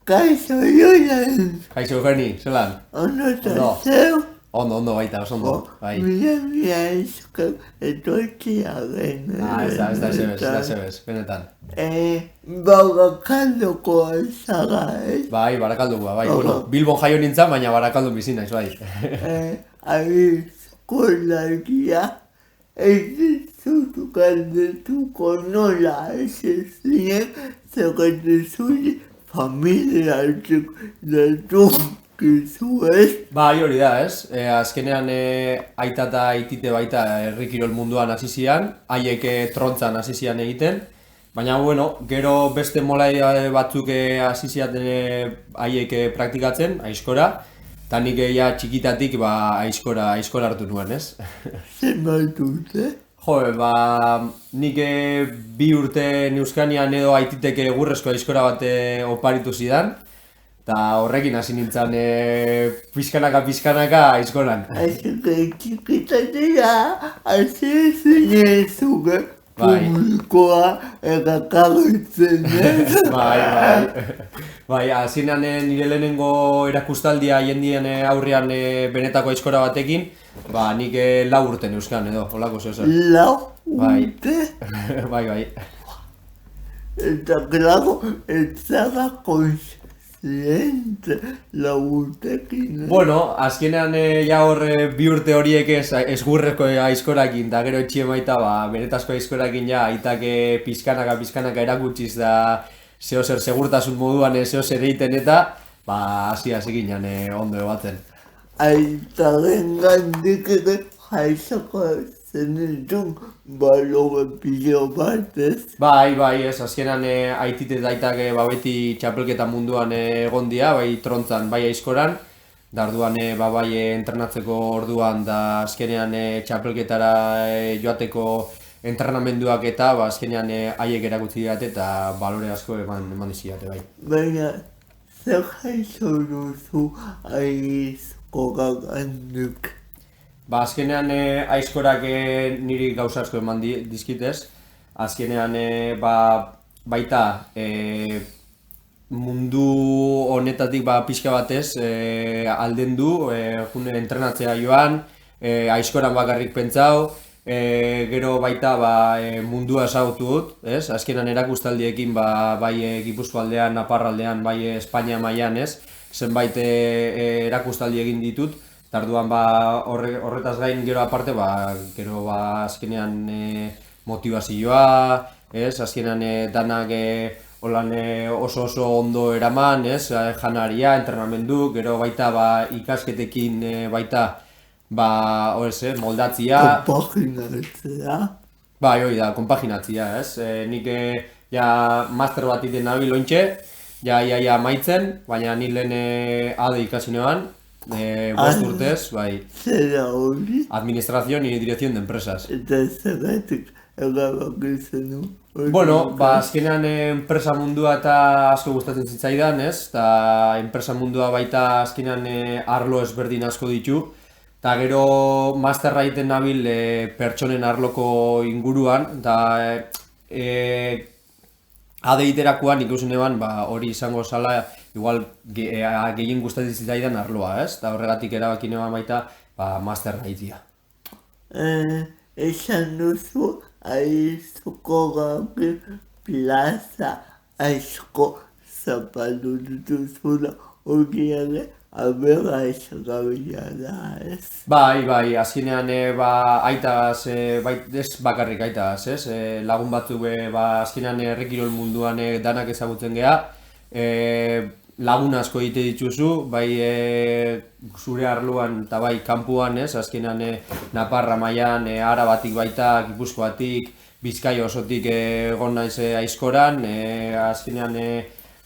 Kaixo, Jonan. Kaixo, Ferni, zelan? Ondo eta zeu? Ondo baita, oso ondo, bai. Mila esker etortzea gen. Ez da zebez, benetan. Barakaldoko zara, ez? Bai, Barakaldokoa, bai. Bueno, Bilbon jaio nintzen, baina Barakaldon bizi naiz, bai. Aizkolaria, ez dizut galdetuko nola ez zinen, zergatu zuri familiartik datukizu, ez? Bai, hori da, ez? Azkenean aita eta aitite baita herri kirol munduan hasi zian, haiek trontzan hasi zian egiten, baina, bueno, gero beste molai batzuk hasi ziaten haiek praktikatzen, aizkora, eta nik ja txikitatik aizkora hartu nuen, ez? Zenbat urte? Jo, nik 2 urte Euskanian edo aititek egurrezko aizkora bat oparitu zidan, eta horrekin hasi nintzen pizkanaka aizkoran. Txikitatea hasi zinen zuge publikoa errakarritzen, ez? Bai, hasieran nire lehenengo erakustaldia jendien aurrean benetako aizkora batekin, nik 4 urte neuzkan edo, holako zeo zer. 4 urte? Bai. Eta claro, ez zara kontziente 4 urtekin. Bueno, azkenean ja hor 2 urte horiek esgurrezko aizkorakin, eta gero etxien baita benetazko aizkorakin ja aitak pizkanaka erakutsiz da zeo zer segurtasun moduan zeo zer egiten eta hasi ginen ondo ebatzen. Aitaren gandik ere jaizako zenitun baloge pilo bat, ez? Bai, ez, azkenan aitit eta aitak beti txapelketa munduan egon dira, bai trontzan, bai aizkoran, da orduan bai entrenatzeko orduan da azkenean txapelketara joateko entrenamenduak eta azkenean haiek erakutsi didate eta balore asko eman dizidate, bai. Baina, zer jaixo duzu aizkorak handik? Azkenean aizkorak niri gauza asko eman dizkitez. Azkenean baita mundu honetatik pixka batez aldendu, entrenatzea joan, aizkoran bakarrik pentsau, gero baita mundua ezagutu dut, ez? Azkenan erakustaldiekin bai Gipuzkoa aldean, Naparraldean, bai Espainia mailan, ez? Zenbait erakustaldi egin ditut, eta orduan horretaz gain gero aparte, gero azkenean motivazioa, ez? Azkenean danak oso ondo eraman, ez? Janaria, entrenamendu, gero baita ikasketekin baita moldatzia. Konpaginatzea? Bai, hori da, konpaginatzia, ez? Nik master bat iten nabil ointxe, ia amaitzen, baina nik lehen ADE ikasi noan, 5 urtez, bai. Zera hori? Administración y Dirección de Empresas. Eta zergatik erabakitzen du? Bueno, azkenean enpresa mundua eta asko gustatzen zitzaidan, ez? Eta enpresa mundua baita azkenean arlo ezberdin asko ditu. Eta gero masterra egiten nabil pertsonen arloko inguruan, eta ADE iterakoan ikusen eban hori izango zala igual gehien gustatzen zitzaidan arloa, ez? Eta horregatik erabaki neban baita masterra egitea. Esan duzu aizkorak plaza aizko zapaldu dituzula hori ere aberraizgarria da, ez? Bai, azkenean aitaz, ez bakarrik aitaz, ez? Lagun batzuk azkenean herri kirol munduan danak ezagutzen geha, lagun asko egite dituzu, bai zure arloan eta bai kanpuan, ez? Azkenean Naparra mailan, Arabatik baita, Gipuzkoatik, Bizkaia osotik egon naiz aizkoran, azkenean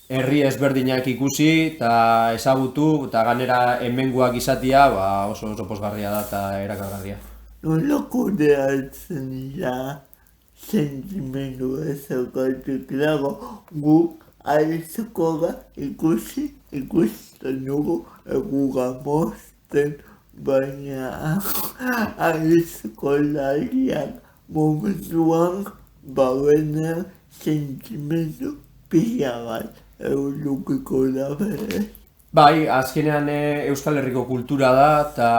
herri ezberdinak ikusi eta ezagutu eta ganera hemengoak izatea oso pozgarria da eta erakargarria. Nola kudeatzen dira sentimendu ezagatik dago guk aizkora ikusten dugu eguga mozten, baina aizkolariak momentuan bauen sentimendu pila bat edukiko da bere. Bai, azkenean Euskal Herriko kultura da, eta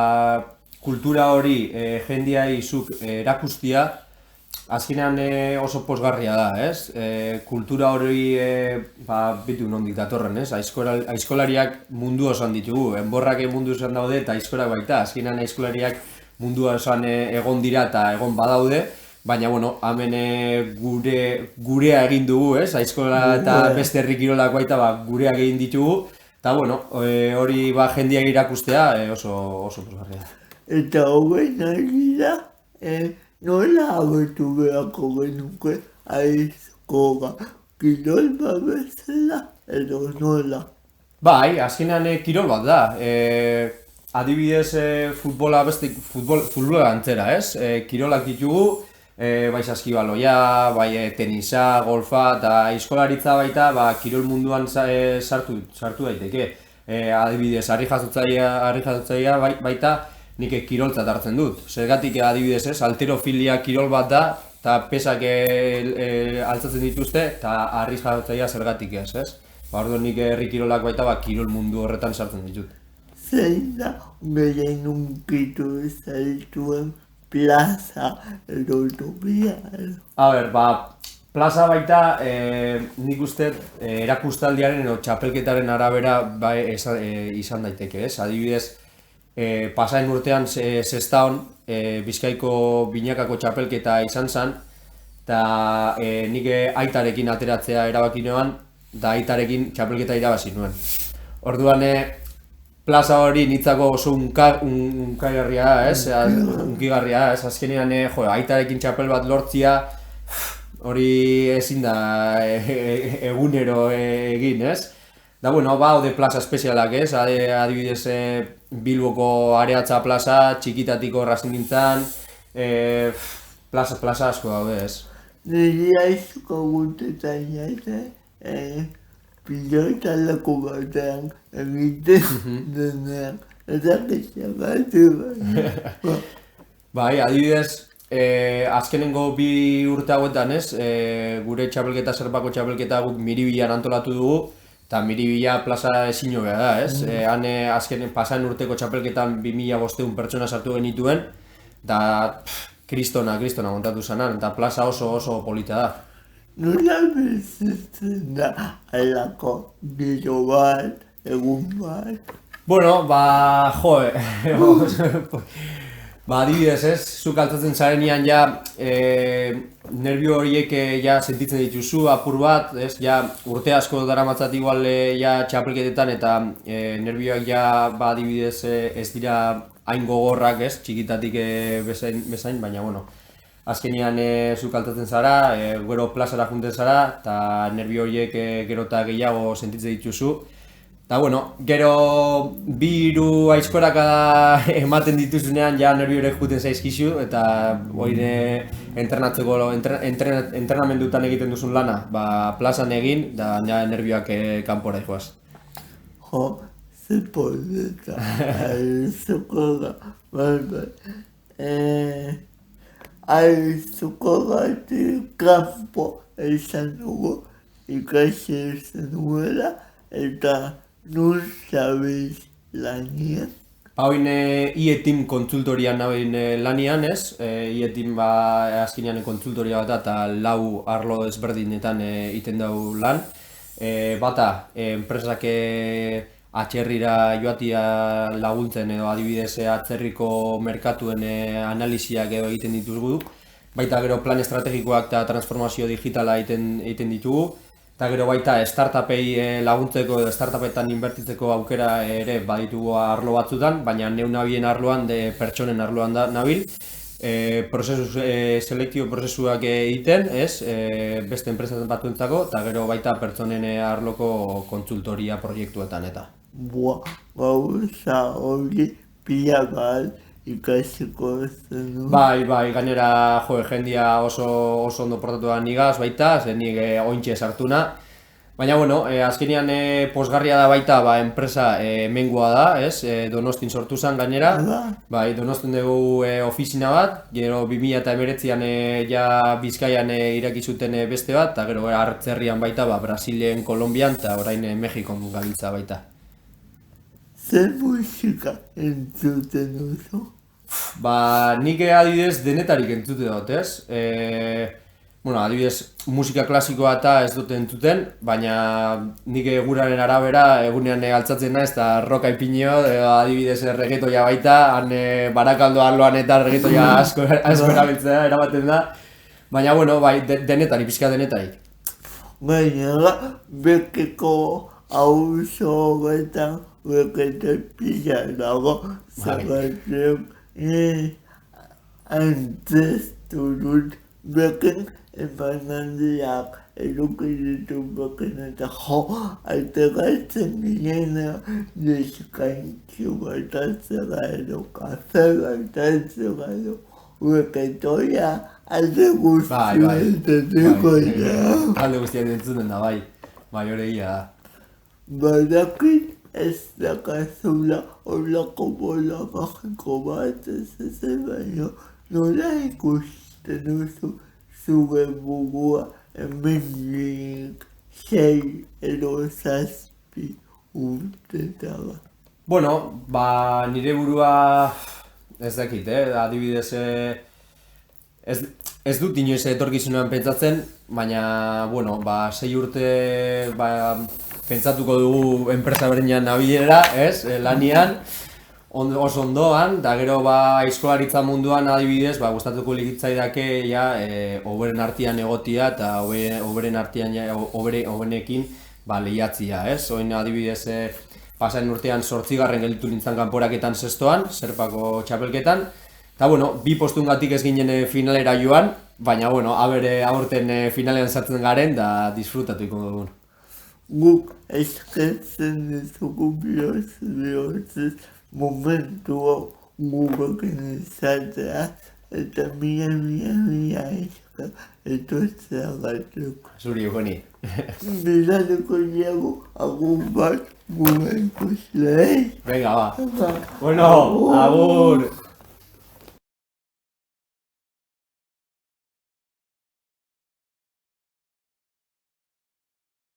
kultura hori jendeai zuk erakustia, azkenean oso pozgarria da, ez? Kultura hori bitu nondik datorren, ez? Aizkolariak mundu osoan ditugu, enborrak mundu osoan daude eta aizkorak baita, azkenean aizkolariak mundu osoan egon dira eta egon badaude, baina, bueno, hemen gurea egin dugu, ez? Aizkola eta beste herri kirolak baita gureak egin ditugu, eta, bueno, hori jendeak irakustea oso pozgarria da. Eta hogei nahi da, nola abetu beharko genuke aizkoga kirol bat bezala edo nola? Bai, azkenean kirol bat da. Adibidez, futbola antzera, ez? Kirolak ditugu, bai saskibaloia, bai tenisa, golfa, eta aizkolaritza baita kirol munduan sartu daiteke. Adibidez, harri jasotzailea baita nik kiroltzat hartzen dut. Zergatik adibidez ez, halterofilia kirol bat da, eta pesak altzatzen dituzte, eta harri jasotzailea zergatik ez. Orduan nik herri kirolak baita kirol mundu horretan sartzen ditut. Zein da gehien unkitu zaituen plaza edo topia? Plaza baita nik uste erakustaldiaren edo txapelketaren arabera izan daiteke, ez? Adibidez, pasain urtean Sestaon Bizkaiko binakako txapelketa izan zen, eta nik aitarekin ateratzea erabaki nuen, eta aitarekin txapelketa irabazi nuen. Orduan, plaza hori nitzako oso unkigarria, azkenean aitarekin txapel bat lortzia, hori ezin da egunero egin, ez? Da, bueno, ode plaza espezialak, ez? Adibidez, Bilboko Areatza plaza, txikitatiko Errazingintzan, plaza asko daude, ez? Niri aizko gutetan jate, pilotalako batean egiten denean, eta kexabatu baina. Bai, adibidez, azkenengo 2 urte hauetan, ez? Gure txapelketa, Zerbako txapelketa guk Miribilan antolatu dugu, eta Miribila plaza ezin hobea da, ez? Han azken pasan urteko txapelketan 2500 pertsona sartu genituen, eta kristona montatu zanan, eta plaza oso polita da. Nola bizitzen da alako giro bat, egun bat? Bueno, adibidez, ez? Zuk altzatzen zarenean nerbio horiek sentitzen dituzu apur bat, ez? Urte asko daramatzat igual txapelketetan eta nerbioak adibidez ez dira hain gogorrak, ez? Txikitatik bezain, baina, bueno, azkenean zuk altzatzen zara, gero plazara junten zara, eta nerbio horiek gero eta gehiago sentitzen dituzu. Eta, bueno, gero 2 aizkoraka ematen dituzunean nerbiorek juten zaizkizu, eta hori entrenamendutan egiten duzun lana, plazan egin, da nerbioak kanpora joaz. Ze poleta, aizuko aizukogatik kanpo esan dugu ikasi esan duela, eta nun zabiz lanian? Hauin IETIM konsultorian lanian, ez? IETIM azkenean konsultoria bat eta 4 arlo ezberdinetan egiten dugu lan. Bata, enpresak atzerrira joatia laguntzen edo adibidez atzerriko merkatuen analisiak egiten ditugu. Baita gero plan estrategikoak eta transformazio digitala egiten ditugu. Eta gero baita startupei laguntzeko edo startupetan inbertitzeko aukera ere baditugu arlo batzutan, baina neu nabien arloan, pertsonen arloan da nabil. Selektio prozesuak egiten, ez? Beste enpresatzen batuentzako, eta gero baita pertsonen arloko kontsultoria proiektuetan eta. Gauza hori pila bat ikasiko zen. Bai, gainera jendia oso ondo portatu da nigaz baita, zen nik ointxe sartuna. Baina, bueno, azkenean pozgarria da baita, enpresa hemengoa da, ez? Donostin sortu zen gainera, bai, Donostin dugu ofizina bat, gero 2019an ja Bizkaian iraki zuten beste bat, eta gero hartzerrian baita, Brasilen, Kolonbian, eta orain Mexikon gabiltza baita. Zer musika entzuten duzu? Nik adibidez denetarik entzute dut, ez? Bueno, adibidez, musika klasikoa eta ez dut entzuten, baina nik guraren arabera egunean altzatzen naiz eta roka ipinio, adibidez reggaetoia baita, han Barakaldo arloan eta reggaetoia asko erabiltzea eramaten da. Baina, bueno, bai, denetarik, pixka denetarik. Gainera, bekeko auzo horretan bekete pila dago, zergatik antzestu dut beken emanaldiak eduki ditu beken eta alteratzen ginen neskaintxu bat atzera edo kafera eta atzera edo beketoia alde guztien entzuteko da. Alde guztien entzuten da, bai horregia da. Badakit ez dakazula horlako bola magiko bat ez baino nola ikusten duzu zure burua hemendik 6 edo 7 urtetara. Bueno, nire burua ez dakit, adibidez ez dut inoiz etorkizunean pentsatzen, baina, bueno, 6 urte pentsatuko dugu enpresa berdinean nabilera, ez, lanian, oso ondoan, eta gero aizkolaritza munduan adibidez, gustatuko likitzaidake oberen artean egotia eta oberen artean obenekin lehiatzia, ez? Oin adibidez pasain urtean 8. gelditu nintzen kanporaketan 6. Zerpako txapelketan, eta bueno, 2 postungatik ez ginen finalera joan, baina bueno, aurten finalean sartzen garen da disfrutatuko dugun. Guk eskertzen dizugu bihotzez momentua gurekin izatea eta mila esker etortzeagatik. Zuri, Eugeni. Bilaliko diago agur bat gure ikusleei. Venga, Bueno, agur!